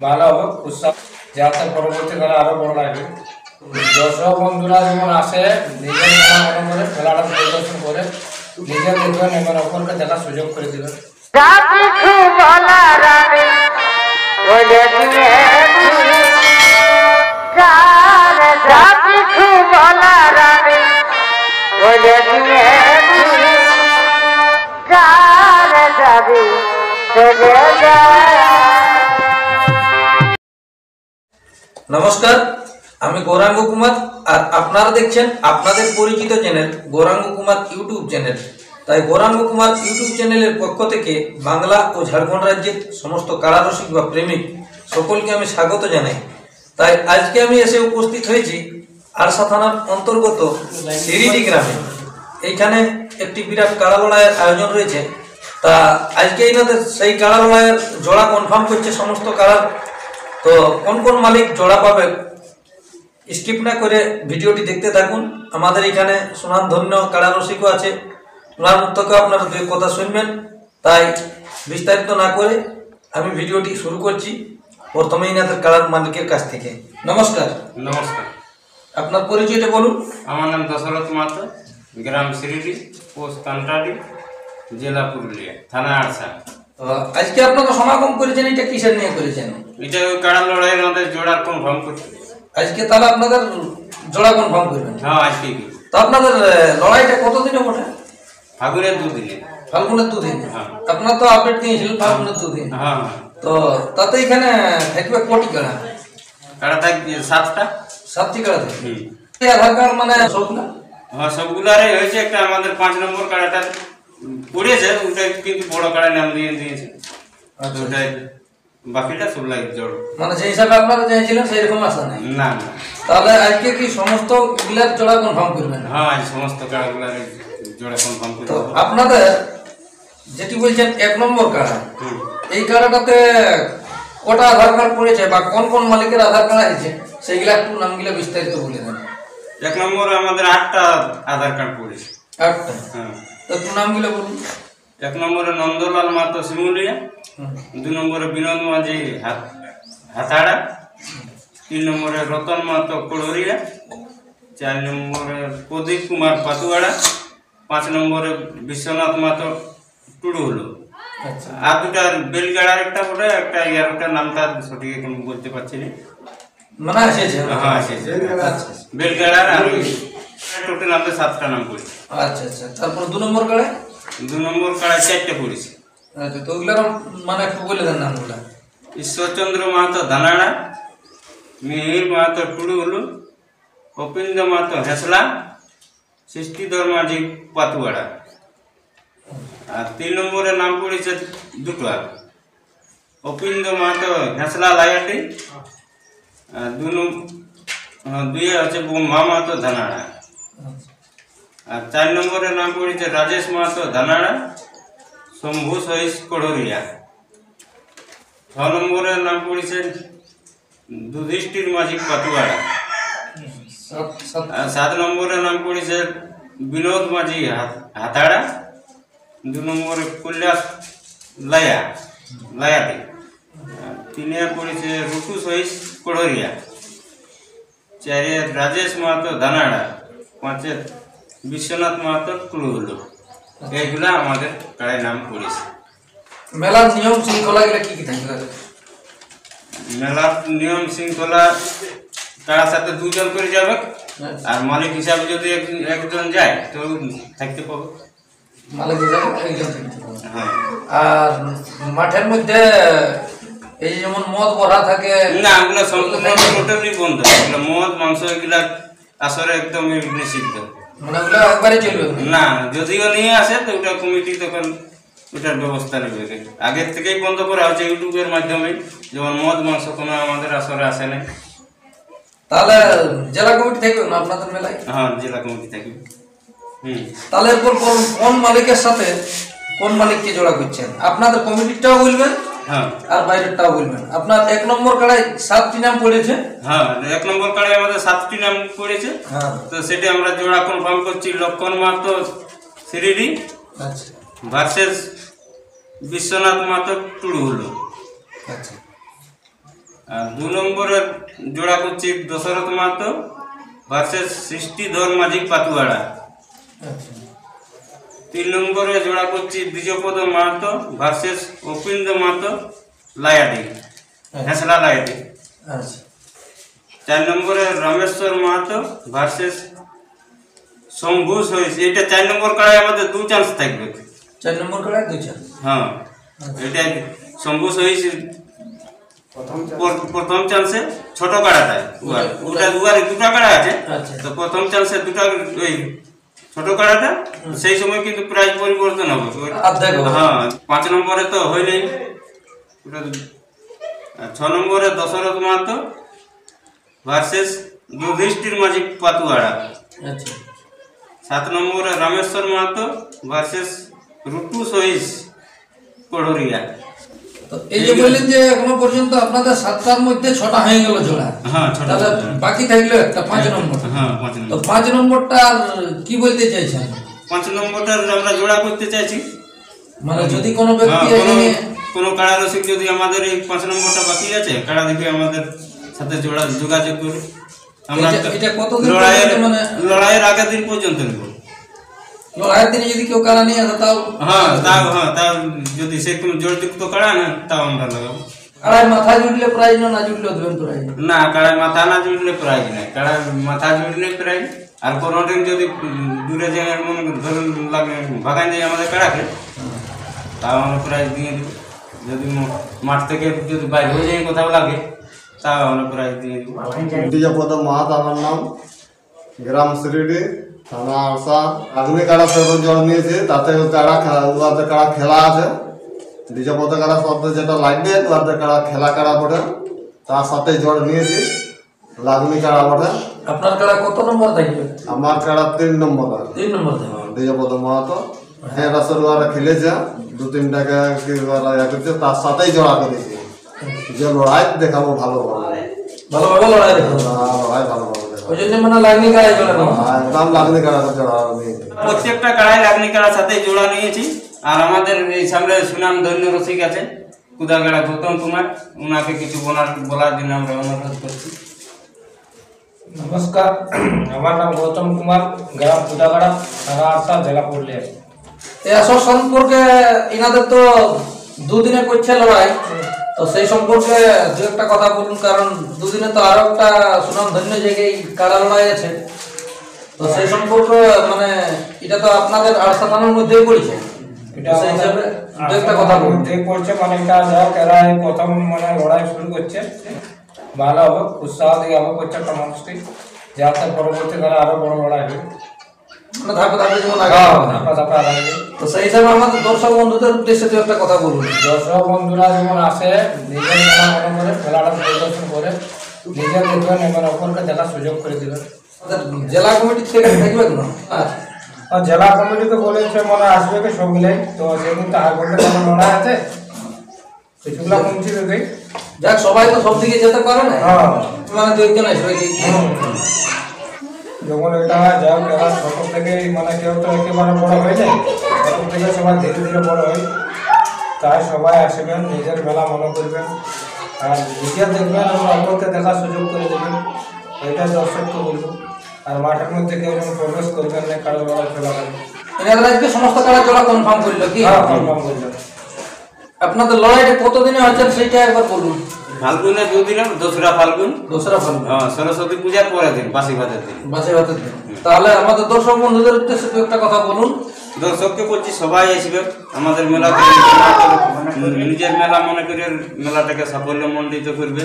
ভালো হবে উৎসাহ, যাতে পরবর্তীকালে আরো বড় লাগবে। দর্শক বন্ধুরা যেমন আসে নিজের মনে করে খেলাটা পরিদর্শন করে নিজে দেখবেন এবং অপরকে দেখার সুযোগ করে দেবেন। নমস্কার, আমি গৌরাঙ্গ কুমার আর আপনারা দেখছেন আপনাদের পরিচিত channel Gouranga Kumar YouTube channel. তাই গৌরাঙ্গ কুমার ইউটিউব চ্যানেলের পক্ষ থেকে বাংলা ও ঝাড়খণ্ড রাজ্যের সমস্ত কারারসিক বা প্রেমিক সকলকে আমি স্বাগত জানাই। তাই আজকে আমি এসে উপস্থিত হয়েছি আরসা থানার অন্তর্গত সিরিডি গ্রামে। এইখানে একটি বিরাট কাড়া লড়াইয়ের আয়োজন রয়েছে। তা আজকে এনাদের সেই কাড়া লড়াইয়ের জোড়া কনফার্ম করছে সমস্ত কাড়ার। তো কোন কোন মালিক জোড়া পাবে স্কিপ না করে ভিডিওটি দেখতে থাকুন। আমাদের এখানে সুনামধন্য কাড়া রসিকও আছে, ওনার মুখ থেকে আপনারা দুই কথা শুনবেন। তাই বিস্তারিত না করে আমি ভিডিওটি শুরু করছি প্রথমেই এনাদের কাড়ার মালিকের কাছ থেকে। নমস্কার। নমস্কার, আপনার পরিচয়টা বলুন। আমার নাম দশরথ মাহাতো, গ্রাম সিরিডি, পোস্ট কান্টাডি, জেলা পুরুলিয়া, থানা আরসা। আজকে আপনারা সমাগম করেছেন, এটা কিসের নিয়ে করেছেন? এটা ওই কাড়া লড়াইয়ের আমাদের জোড়ার কনফার্ম করছে। আজকে তাহলে আপনাদের জোড়া কনফার্ম করবেন? হ্যাঁ, আজকে কি তো আপনাদের লড়াইটা কতদিনে ওঠে? ফাগুনের 2 দিনে। ফাল্গুনের 2 দিন? হ্যাঁ। আপনার তো আপডেট দিয়েছিলেন ফাল্গুনের 2 দিন। হ্যাঁ, তো তাতে এখানে থাকবে কোটি কাড়া? কাড়া থাকবে 7টা। 7টি কাড়া থাকবে। আধার কার্ড মানে সবগুলা? হ্যাঁ, সবগুলারে হয়েছে। একটা আমাদের 5 নম্বর কাড়াটা পড়েছে, ওটা কিন্তু বড় কাড়া নাম দিয়ে দিয়েছে। আচ্ছা, ওটাই বাকিটা সব লাগে জড়। মানে যে হিসাবে আপনারা চাইছিলেন সেই রকম আসা নাই? না না। তাহলে আজকে কি সমস্ত গুলার জোড়া কনফার্ম করবেন? হ্যাঁ, আজ সমস্ত কাড়াগুলার জোড়া কনফার্ম করে তো দেবো। আপনাদের যেটি বলছেন 1 নম্বর কাড়া, এই কাড়াটাতে কটা আধার কার্ড পড়েছে বা কোন কোন মালিকের আধার কার্ড আছে সেইগুলা একটু নামগুলা বিস্তারিত বলে দেন। 1 নম্বরে আমাদের 8টা আধার কার্ড পড়েছে। 8টা? হ্যাঁ। তো একটু নামগুলো বলুন। 1 নম্বরে নন্দলাল মাহাতো শিমুলিয়া, 2 নম্বরে বিনোদ মাঝি হাতাড়া, 3 নম্বরে রতন মাহাতো কোড়রিয়া, 4 নম্বরে প্রদীপ কুমার পাতুয়াড়া, 5 নম্বরে বিশ্বনাথ মাহাতো টুডুহলু। আচ্ছা, আর দুটা বেলগাড়ার একটা বটে, একটা ইয়ারটার নামটা সঠিক এখন বলতে পারছি না। মানে এসেছে? হ্যাঁ, এসেছে। আচ্ছা বেলগাড়ার আর টোটাল আমাদের 7টা নাম পড়েছে। আচ্ছা আচ্ছা। তারপর 2 নম্বর কাড়া? 2 নম্বর কাড়ায় 4টে পড়েছে। আচ্ছা, তো ওগুলার মানে একটু বলে দেন নামগুলা। ঈশ্বরচন্দ্র মাহাতো ধানাড়া, মিহির মাহাতো টুডুহলু, অপিন্দ্র মাহাতো হেসলা, সৃষ্টিধর মাঝি পাতুয়াড়া। আর 3 নম্বরে নাম পড়েছে দুটো, অপিন্দ্র মাহাতো হেসলা লাইয়াটি, আর 2 হচ্ছে মা মাহাতো ধানাড়া। আর 4 নম্বরে নাম পড়েছে রাজেশ মাহাতো ধানাড়া, শম্ভু সহিস কোড়রিয়া। 6 নম্বরে নাম পড়েছে যুধিষ্ঠির মাঝি পাতুয়াড়া। আর 7 নম্বরে নাম পড়েছে বিনোদ মাঝি হাতাড়া, 2 নম্বরে কৈলাস লায়াটি, 3 পড়েছে রুটু সহিস কোড়রিয়া, 4 রাজেশ মাহাতো ধানাড়া, 5 বিশ্বনাথ মাহাতো টুডুহলু। এইগুলা আমাদের কাড়ায় নাম পড়েছে। মেলার নিয়ম শৃঙ্খলা গুলা কি কি থাকবে? মেলার নিয়ম শৃঙ্খলা কারার সাথে 2 জন করে যাবে, আর মালিক হিসাবে যদি একজন যায় তো থাকতে পাবে। মালিক হিসাবে একজন থাকতে পাবে। হ্যাঁ। আর মাঠের মধ্যে এই যেমন মদ ভরা থাকে না, ওগুলো সম্পূর্ণ টোটালি বন্ধ। এগুলো মদ মাংস এগুলা আসলে একদম নিষিদ্ধ। মানে ওগুলো একবারে চলবে না, যদিও নিয়ে আসে তো ওটা কমিটি তখন ওটার ব্যবস্থা নেবে। আগের থেকেই বন্ধ করা হচ্ছে ইউটিউবের মাধ্যমে, যেমন মদ মাংস কোনো আমাদের আসরে আসে না। তাহলে জেলা কমিটি থাকবে না আপনাদের মেলায়? হ্যাঁ, জেলা কমিটি থাকবে। তাহলে এরপর কোন মালিকের সাথে কোন মালিককে জোড়া করছেন আপনাদের কমিটিটাও বলবেন হ্যাঁ, আর বাইরেরটাও বলবেন। আপনার 1 নম্বর কাড়ায় 7টি নাম পড়েছে। হ্যাঁ, 1 নম্বর কাড়ায় আমাদের 7টি নাম পড়েছে। হ্যাঁ, তো সেটা আমরা জোড়া কনফার্ম করছি লক্ষণ মাহাতো সিরিডি আচ্ছা ভার্সেস বিশ্বনাথ মাহাতো টুডুহলু। আচ্ছা। আর 2 নম্বরে জোড়া করছি দশরথ মাহাতো ভার্সেস সৃষ্টিধর মাঝি পাতুয়াড়া। আচ্ছা 3 নম্বরে জোড়া করছি দ্বিজপদ মাহাতো ভার্সেস অপিন্দ মাহাতো লায়াডি, হেসলা লায়াডি। আচ্ছা 4 নম্বরে রামেশ্বর মাহাতো ভার্সেস শম্ভু সহিস। এটা 4 নম্বর কাড়ায় আমাদের 2 চান্স থাকবে। 4 নম্বর কাড়ায় 2 চান্স। হ্যাঁ, এটা শম্ভু সহিস প্রথম চান্সে ছোট কাড়াটায় ওটা দুয়ারে 2টা কাড়া আছে। আচ্ছা তো প্রথম চান্সে 2টা ওই ছোট কাড়াটা, সেই সময় কিন্তু প্রাইজ পরিবর্তন হবে। হ্যাঁ 5 নম্বরে তো হইলেই। 6 নম্বরে দশরথ মাহাতো ভার্সেস যুধিষ্ঠির মাঝি পাতুয়াড়া। আচ্ছা 7 নম্বরে রামেশ্বর মাহাতো ভার্সেস রুটু সহিস কড়রিয়া। তো এই যে বললেন যে এখনো পর্যন্ত আপনাদের 7টার মধ্যে 6টা হয়ে গেল জোড়া। হ্যাঁ 6টা। তাহলে বাকি থাকলো একটা 5 নম্বর। হ্যাঁ 5 তো নম্বর। 5 নম্বরটা কি বলতে চাইছেন? 5 নম্বরটা আমরা জোড়া করতে চাইছি। মানে যদি কোনো ব্যক্তি এখানে কোনো কাড়া রসিক যদি আমাদের এই 5 নম্বরটা বাকি আছে, কাড়া দেখে আমাদের সাথে যোগাযোগ করে আমরা এটা কতদিন মানে লড়াইয়ের আগের দিন পর্যন্ত নেব। লড়াইয়ের দিনে যদি কেউ কাড়া নিয়ে আসে তাও? হ্যাঁ তাও যদি সে কোনো জোরযুক্ত কাড়া না তাও আমরা লাগাবো। কাড়ায় মাথা জুড়লে প্রাইজ না জুড়লে দেবেন প্রাইজ? না, কাড়ায় মাথা না জুড়লে প্রাইজ নাই, কাড়ায় মাথা জুড়লে প্রাইজ। আর কোনো দিন যদি দূরে যায় মনে ধরুন লাগে ভাগাই দেয় আমাদের কাড়াকে, তাও আমরা প্রাইজ দিয়ে দেবো। যদি মাঠ থেকে যদি বাইরে হয়ে যায় কোথাও লাগে তাও আমরা প্রাইজ দিয়ে দেবো। দ্বিজপদ মাহাতো আমার নাম, গ্রাম শ্রীডি, থানা আরসা। আগুনি কাড়া সেরকম জল নিয়েছে, তাতে কাড়া খেলা আছে। দ্বিজপদ কাড়া শব্দ যেটা লাগবে তাতে কাড়া খেলা কাড়া বটে, তার সাথে জল নিয়েছি। লাগুনি কাড়া বটে। আপনার কাড়া কত নম্বর থাকবে? আমার কাড়া 3 নম্বর। 3 নম্বর থাকবে। দ্বিজপদ মাহাতো হ্যাঁ রাসেলওয়ারা খেলেছে, 2-3টাকে করছে, তার সাথেই জড়া করেছি যে লড়াই দেখাবো ভালোভাবে। ভালোভাবে লড়াই দেখাবো। লড়াই ভালোভাবে দেখাবো, ওই জন্য মানে লাগনি কাড়াই জোড়া না? একদম লাগনি কাড়া জড়া নিয়েছি। প্রত্যেকটা কাড়াই লাগনি কাড়ার সাথে জোড়া নিয়েছি। আর আমাদের এই সামনে সুনাম ধন্য রসিক আছে কুদাগাড়া গৌতম কুমার, ওনাকে কিছু বলার জন্য আমরা অনুরোধ করছি। নমস্কার, আমার নাম গৌতম কুমার, গ্রাম কুদাগাড়া, থানা আরসা, জেলা পুরুলিয়া। এই আসর সম্পর্কে ইনাদের তো 2 দিনে করছে লড়াই, তো সেই সম্পর্কে 2-একটা কথা বলুন। কারণ 2 দিনে তো আরো একটা সুনাম ধন্য জায়গায় কাড়া লড়াই আছে, তো সেই সম্পর্কে মানে এটা তো আপনাদের আরসা থানার মধ্যেই পড়ছে, এটা সেই হিসাবে 2-একটা কথা বলুন। যে করছে মানে এটা যাও এরা এই প্রথম মানে লড়াই শুরু করছে, ভালো হবে, উৎসাহ দিয়ে হবে প্রত্যেকটা মানুষকে, যাতে পরবর্তীকালে আরো বড় লড়াই হবে। মানে ধাপে ধাপে যেমন আগে ধাপা ধাপা আগাবে। তো সেই হিসাবে আমাদের দর্শক বন্ধুদের উদ্দেশ্যে 2-একটা কথা বলুন। দর্শক বন্ধুরা যেমন আসে নিজের মেলা মনে করে মেলাটা পরিদর্শন করে নিজের দেখবেন এবং অপরকে দেখার সুযোগ করে দেবেন। জেলা কমিটি থেকে থাকবে না? আর জেলা কমিটিকে বলেছে মানে আসবে কি সব মিলে, তো সেদিন তো হাই ভোল্টেজ লড়াই আছে, কিছুগুলা কমছি দেখি। যাক, সবাই তো সব দিকে যেতে পারে না, হ্যাঁ মানে 2-1 আসবে কি? যখন এটা হয় যাও এরা ছোট থেকে মানে কেউ তো একেবারে বড় হয়ে যায়, ছোট থেকে সবাই ধীরে ধীরে বড় হয়, তাই সবাই আসবেন, নিজের মেলা মনে করবেন আর নিজে দেখবেন এবং অপরকে দেখার সুযোগ করে দেবেন, এটা দর্শককে বলবো। আর মাঠের মধ্যে কেউ যেন প্রবেশ করবেন না, কারো লড়াই খেলা হবে। এনাদের আজকে সমস্ত কারা জোড়া কনফার্ম করলো কি? হ্যাঁ কনফার্ম করবেন। আপনাদের লড়াইটা কতদিনে হচ্ছে সেইটা একবার বলুন। ফাল্গুনে 2 দিন, 2রা ফাল্গুন, 2রা ফাল্গুন, হ্যাঁ সরস্বতী পূজার পরের দিন, বাসি ভাতের দিন। বাসে ভাতের দিন। তাহলে আমাদের দর্শক বন্ধুদের উদ্দেশ্যে 2-একটা কথা বলুন। দর্শককে বলছি সবাই আসবে আমাদের মেলাতে, নিজের মেলা মনে করে মেলাটাকে সাফল্যমণ্ডিত করবে,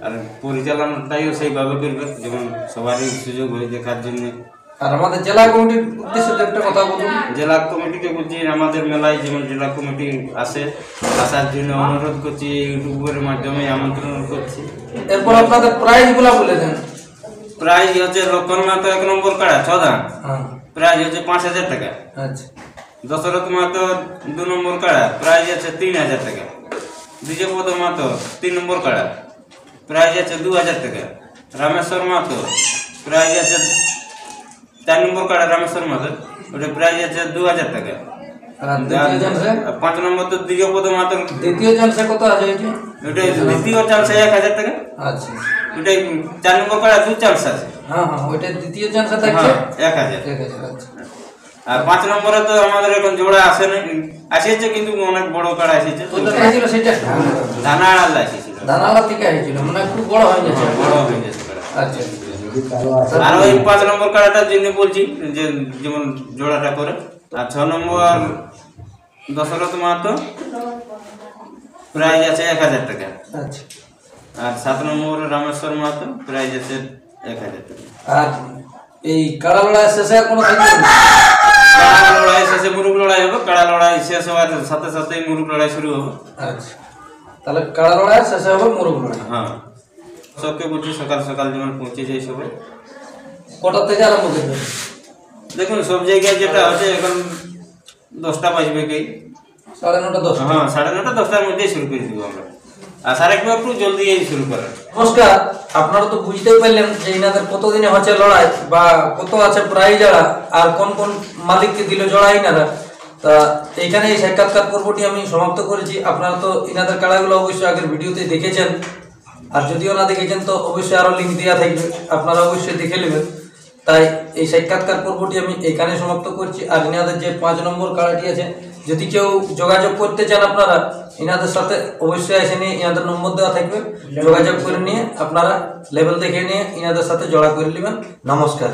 আর পরিচালনাটাইও সেইভাবে করবে যেমন সবারই সুযোগ হয় দেখার জন্য। আর আমাদের জেলা কমিটির উদ্দেশ্যে 2-একটা কথা বলুন। জেলা কমিটিকে বলছি আমাদের মেলায় যেমন জেলা কমিটি আসার জন্য অনুরোধ করছি, ইউটিউবের মাধ্যমে আমন্ত্রণ করছি। এরপর আপনাদের প্রাইজগুলো বলে দেন। প্রাইজ হচ্ছে লক্ষণ মাহাতো 1 নম্বর কাড়া 6 দাম, হ্যাঁ প্রাইজ হচ্ছে 5000 টাকা। আচ্ছা। দশরথ মাহাতো 2 নম্বর কাড়া, প্রাইজ আছে 3000 টাকা। দ্বিজপদ মাহাতো 3 নম্বর কাড়া, প্রাইজ আছে 2000 টাকা। রামেশ্বর মাহাতো প্রাইজ আছে 4 নম্বর কাড়া, রামেশ্বর মাহাতো ওটা প্রাইজ আছে 2000 টাকা। আর দ্বিতীয় চান্সে? 5 নম্বর তো দ্বিজপদ মাহাতো দ্বিতীয় চান্সে কত আছে? ওটা দ্বিতীয় চান্স 1000 টাকা। আচ্ছা ওটা 4 নম্বর কাড়া 2 চান্স আছে। হ্যাঁ হ্যাঁ ওইটা দ্বিতীয় চান্সে থাকছে হ্যাঁ 1000। 1000। আচ্ছা আর 5 নম্বরে তো আমাদের এখন জোড়া আসে না, আসেছে কিন্তু অনেক বড় কাড়া এসেছে। কোথা থেকে ছিল সেটা? ধানাড়াল এসেছিল, দানালা থেকে এসেছিল, মানে খুব বড় হয়ে গেছে। বড় হয়ে গেছে কাড়া। আচ্ছা আর ওই 5 নম্বর কাড়াটার জন্য বলছি যে যেমন জোড়াটা করে। আর 6 নম্বর দশরথ মাহাতো প্রাইজ আছে 1000 টাকা। আচ্ছা। আর 7 নম্বর রামেশ্বর মাহাতো প্রাইজ আছে 1000 টাকা। আর এই কাড়া লড়াই শেষে আর কোনো থাকবে না? কাড়া লড়াই শেষে মুরুগ লড়াই হবে, কাড়া লড়াই শেষ হওয়ার সাথে সাথেই মুরুগ লড়াই শুরু হবে। আচ্ছা তাহলে কাড়া লড়াই শেষে হবে মুরগ লড়াই। হ্যাঁ সবকে বলছি সকাল সকাল যেমন পৌঁছে যায় সবাই। কটার থেকে আরম্ভ করবে? দেখুন সব জায়গায় যেটা হচ্ছে এখন 10টা বাজবে কি 9:30 10টা। হ্যাঁ 9:30 10টার মধ্যেই শুরু করে দিব আমরা। আর আরেকবার একটু জলদি শুরু করার। নমস্কার, আপনারা তো বুঝতেই পারলেন যে ইনাদের কতদিনে হচ্ছে লড়াই বা কত আছে প্রাইজ জোড়া আর কোন কোন মালিককে দিল জোড়া ইনারা। তা এইখানে এই সাক্ষাৎকার পর্বটি আমি সমাপ্ত করেছি। আপনারা তো ইনাদের কাড়াগুলো অবশ্যই আগের ভিডিওতে দেখেছেন, আর যদিও না দেখেছেন তো অবশ্যই আরও লিঙ্ক দেওয়া থাকবে, আপনারা অবশ্যই দেখে নেবেন। তাই এই সাক্ষাৎকার পর্বটি আমি এখানে সমাপ্ত করছি। আর ইনাদের যে 5 নম্বর কাড়াটি আছে, যদি কেউ যোগাযোগ করতে চান আপনারা ইনাদের সাথে অবশ্যই এসে নিয়ে ইনাদের নম্বর দেওয়া থাকবে, যোগাযোগ করে নিয়ে আপনারা লেভেল দেখে নিয়ে ইনাদের সাথে জোড়া করে নেবেন। নমস্কার।